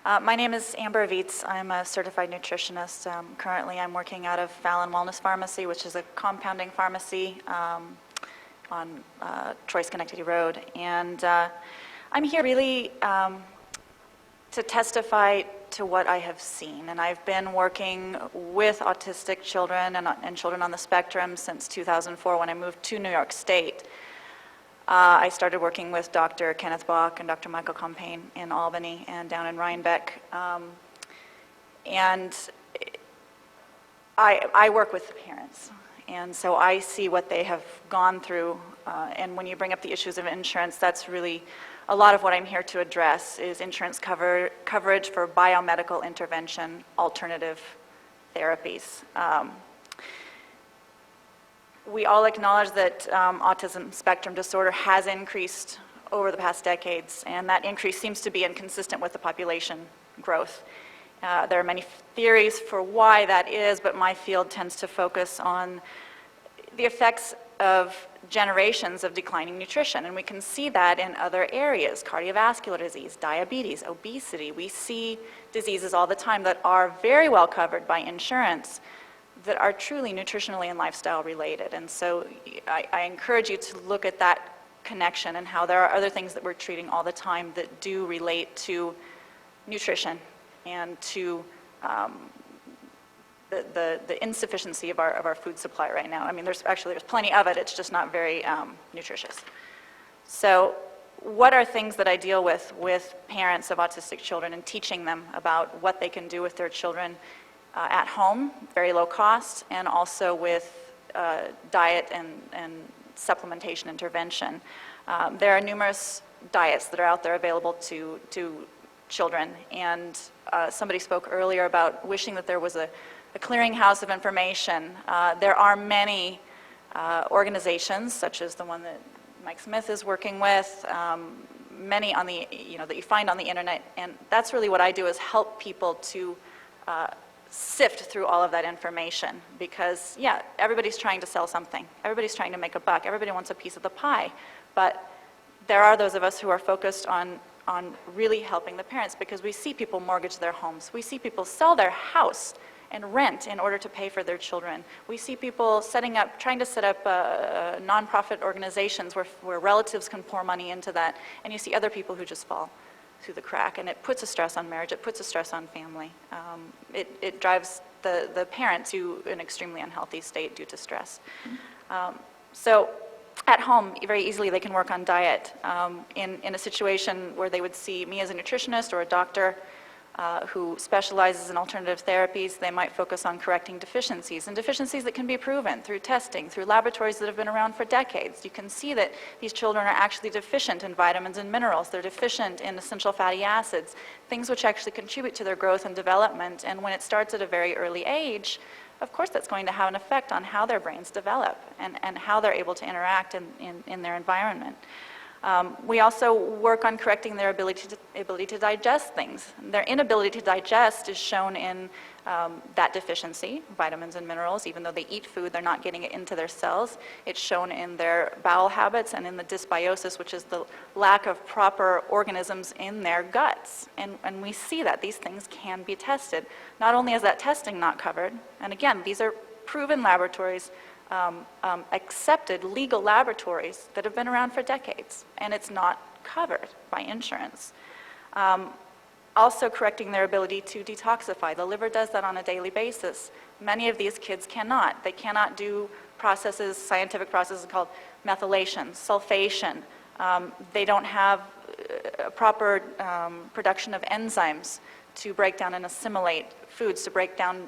My name is Amber Vietz. I'm a certified nutritionist. Currently, I'm working out of Fallon Wellness Pharmacy, which is a compounding pharmacy on Troy Schenectady Road. And I'm here really to testify to what I have seen. And I've been working with autistic children and children on the spectrum since 2004 when I moved to New York State. I started working with Dr. Kenneth Bach and Dr. Michael Compain in Albany and down in Rhinebeck. And I work with the parents. And so I see what they have gone through. And when you bring up the issues of insurance, that's really a lot of what I'm here to address is insurance coverage for biomedical intervention alternative therapies. We all acknowledge that autism spectrum disorder has increased over the past decades, and that increase seems to be inconsistent with the population growth. There are many theories for why that is, but my field tends to focus on the effects of generations of declining nutrition, and we can see that in other areas: cardiovascular disease, diabetes, obesity. We see diseases all the time that are very well covered by insurance that are truly nutritionally and lifestyle related. And so I encourage you to look at that connection and how there are other things that we're treating all the time that do relate to nutrition and to the insufficiency of our food supply right now. I mean, there's plenty of it, it's just not very nutritious. So what are things that I deal with parents of autistic children and teaching them about what they can do with their children at home, very low cost, and also with diet and supplementation intervention. There are numerous diets that are out there available to children, and somebody spoke earlier about wishing that there was a clearinghouse of information. There are many organizations, such as the one that Mike Smith is working with, many on the that you find on the internet, and that's really what I do, is help people to sift through all of that information, because yeah, everybody's trying to sell something, everybody's trying to make a buck, everybody wants a piece of the pie, but there are those of us who are focused on really helping the parents, because we see people mortgage their homes, we see people sell their house and rent in order to pay for their children. We see people trying to set up nonprofit organizations where relatives can pour money into that, and you see other people who just fall through the crack, and it puts a stress on marriage, it puts a stress on family. It drives the parent to an extremely unhealthy state due to stress. So at home, very easily they can work on diet. In a situation where they would see me as a nutritionist or a doctor who specializes in alternative therapies, they might focus on correcting deficiencies, and deficiencies that can be proven through testing, through laboratories that have been around for decades. You can see that these children are actually deficient in vitamins and minerals. They're deficient in essential fatty acids, things which actually contribute to their growth and development. And when it starts at a very early age, of course that's going to have an effect on how their brains develop and how they're able to interact in their environment. We also work on correcting their ability to digest things. Their inability to digest is shown in that deficiency, vitamins and minerals. Even though they eat food, they're not getting it into their cells. It's shown in their bowel habits and in the dysbiosis, which is the lack of proper organisms in their guts. And we see that these things can be tested. Not only is that testing not covered, and again, these are proven laboratories, accepted legal laboratories that have been around for decades, and it's not covered by insurance. Also correcting their ability to detoxify. The liver does that on a daily basis. Many of these kids cannot. They cannot do processes, scientific processes called methylation, sulfation. They don't have a proper production of enzymes to break down and assimilate foods, to break down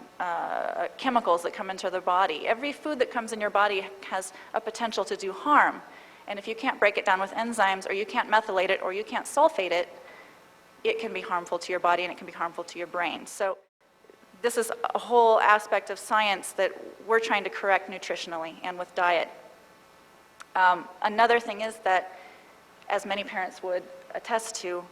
chemicals that come into their body. Every food that comes in your body has a potential to do harm. And if you can't break it down with enzymes, or you can't methylate it, or you can't sulfate it, it can be harmful to your body and it can be harmful to your brain. So this is a whole aspect of science that we're trying to correct nutritionally and with diet. Another thing is that, as many parents would attest to,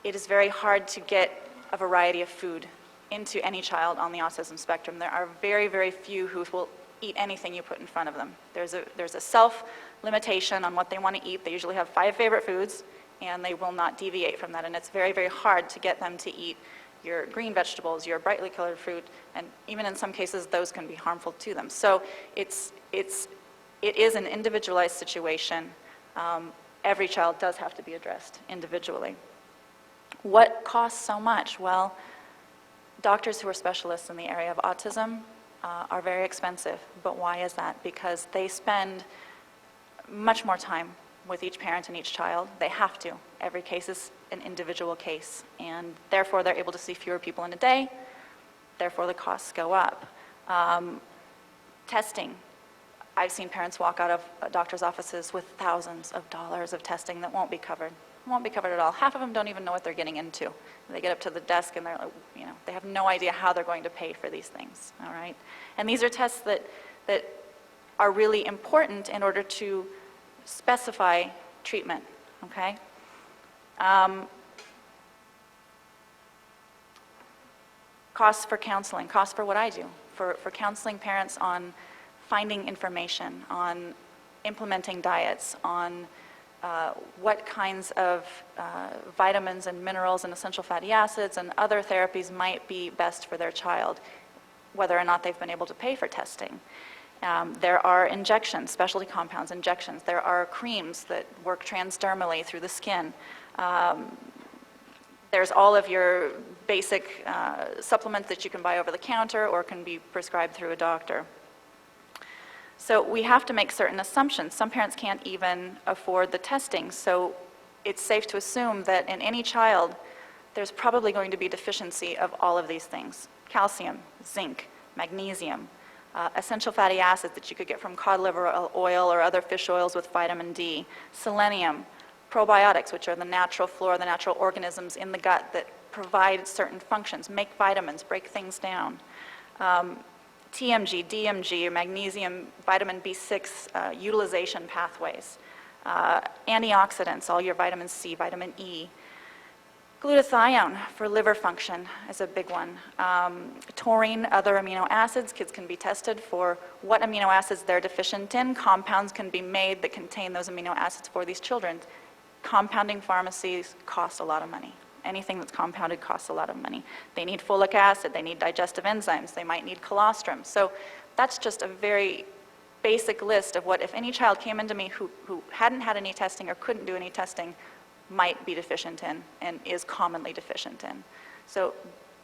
it is very hard to get a variety of food into any child on the autism spectrum. There are very, very few who will eat anything you put in front of them. There's a self-limitation on what they want to eat. They usually have 5 favorite foods, and they will not deviate from that. And it's very, very hard to get them to eat your green vegetables, your brightly colored fruit, and even in some cases, those can be harmful to them. So it is an individualized situation. Every child does have to be addressed individually. What costs so much? Well, doctors who are specialists in the area of autism are very expensive. But why is that? Because they spend much more time with each parent and each child. They have to. Every case is an individual case, and therefore they're able to see fewer people in a day, therefore the costs go up. Testing. I've seen parents walk out of doctor's offices with thousands of dollars of testing that won't be covered. Won't be covered at all. Half of them don't even know what they're getting into. They get up to the desk and they're like, they have no idea how they're going to pay for these things, all right? And these are tests that are really important in order to specify treatment, okay? Costs for counseling, costs for what I do, for counseling parents on finding information, on implementing diets, on what kinds of vitamins and minerals and essential fatty acids and other therapies might be best for their child, whether or not they've been able to pay for testing. There are injections, specialty compounds, injections. There are creams that work transdermally through the skin. There's all of your basic supplements that you can buy over the counter or can be prescribed through a doctor. So we have to make certain assumptions. Some parents can't even afford the testing, so it's safe to assume that in any child, there's probably going to be deficiency of all of these things: calcium, zinc, magnesium, essential fatty acids that you could get from cod liver oil or other fish oils with vitamin D, selenium, probiotics, which are the natural flora, the natural organisms in the gut that provide certain functions, make vitamins, break things down. TMG, DMG, magnesium, vitamin B6 utilization pathways, antioxidants, all your vitamin C, vitamin E. Glutathione for liver function is a big one. Taurine, other amino acids, kids can be tested for what amino acids they're deficient in. Compounds can be made that contain those amino acids for these children. Compounding pharmacies cost a lot of money. Anything that's compounded costs a lot of money. They need folic acid, they need digestive enzymes, they might need colostrum. So that's just a very basic list of what, if any child came into me who hadn't had any testing or couldn't do any testing, might be deficient in and is commonly deficient in. So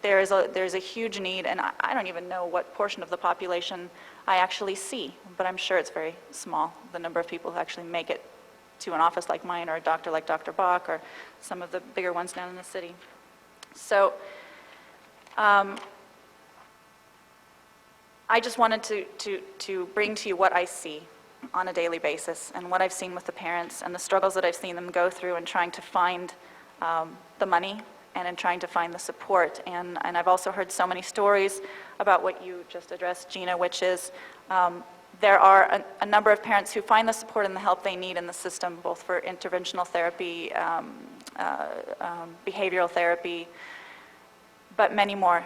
there's a huge need, and I don't even know what portion of the population I actually see, but I'm sure it's very small, the number of people who actually make it to an office like mine or a doctor like Dr. Bach or some of the bigger ones down in the city. So I just wanted to bring to you what I see on a daily basis and what I've seen with the parents and the struggles that I've seen them go through in trying to find the money and in trying to find the support. And I've also heard so many stories about what you just addressed, Gina, which is there are a number of parents who find the support and the help they need in the system, both for interventional therapy, behavioral therapy, but many more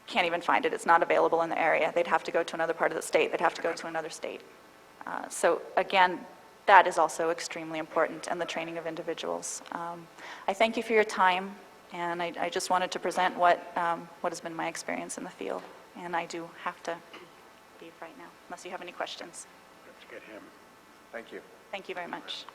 can't even find it. It's not available in the area. They'd have to go to another part of the state. They'd have to go to another state. So again, that is also extremely important, and the training of individuals. I thank you for your time, and I just wanted to present what has been my experience in the field, and I do have to leave right now, unless you have any questions. Let's get him. Thank you. Thank you very much.